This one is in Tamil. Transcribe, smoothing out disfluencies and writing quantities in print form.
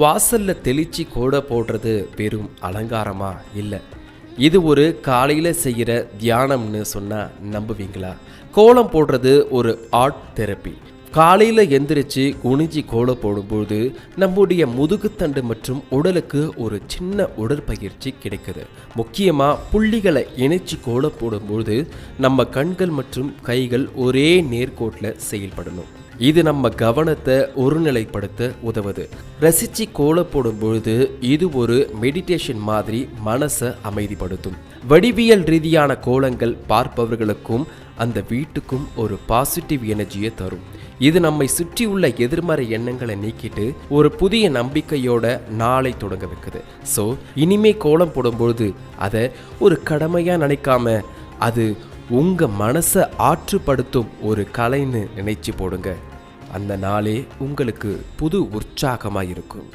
வாசல்ல தெளிச்சு கோட போடுறது வெறும் அலங்காரமா இல்லை, இது ஒரு காலையில் செய்கிற தியானம்னு சொன்னால் நம்புவீங்களா? கோலம் போடுறது ஒரு ஆர்ட் தெரப்பி. காலையில் எந்திரிச்சு குனிஞ்சி கோலம் போடும்போது நம்முடைய முதுகுத்தண்டு மற்றும் உடலுக்கு ஒரு சின்ன உடற்பயிற்சி கிடைக்குது. முக்கியமாக புள்ளிகளை இணைச்சி கோலம் போடும்போது நம்ம கண்கள் மற்றும் கைகள் ஒரே நேர்கோட்டில் செயல்படணும். இது நம்ம கவனத்தை ஒருநிலைப்படுத்த உதவுது. ரசிச்சு கோலம் போடும்பொழுது இது ஒரு மெடிடேஷன் மாதிரி மனசை அமைதிப்படுத்தும். வடிவியல் ரீதியான கோலங்கள் பார்ப்பவர்களுக்கும் அந்த வீட்டுக்கும் ஒரு பாசிட்டிவ் எனர்ஜியை தரும். இது நம்மை சுற்றி உள்ள எதிர்மறை எண்ணங்களை நீக்கிட்டு ஒரு புதிய நம்பிக்கையோட நாளை தொடங்க வைக்குது. ஸோ இனிமே கோலம் போடும்பொழுது அதை ஒரு கடமையாக நினைக்காம அது உங்கள் மனசை ஆற்றுப்படுத்தும் ஒரு கலைன்னு நினைச்சு போடுங்க. அந்த நாளே உங்களுக்கு புது உற்சாகமாக இருக்கும்.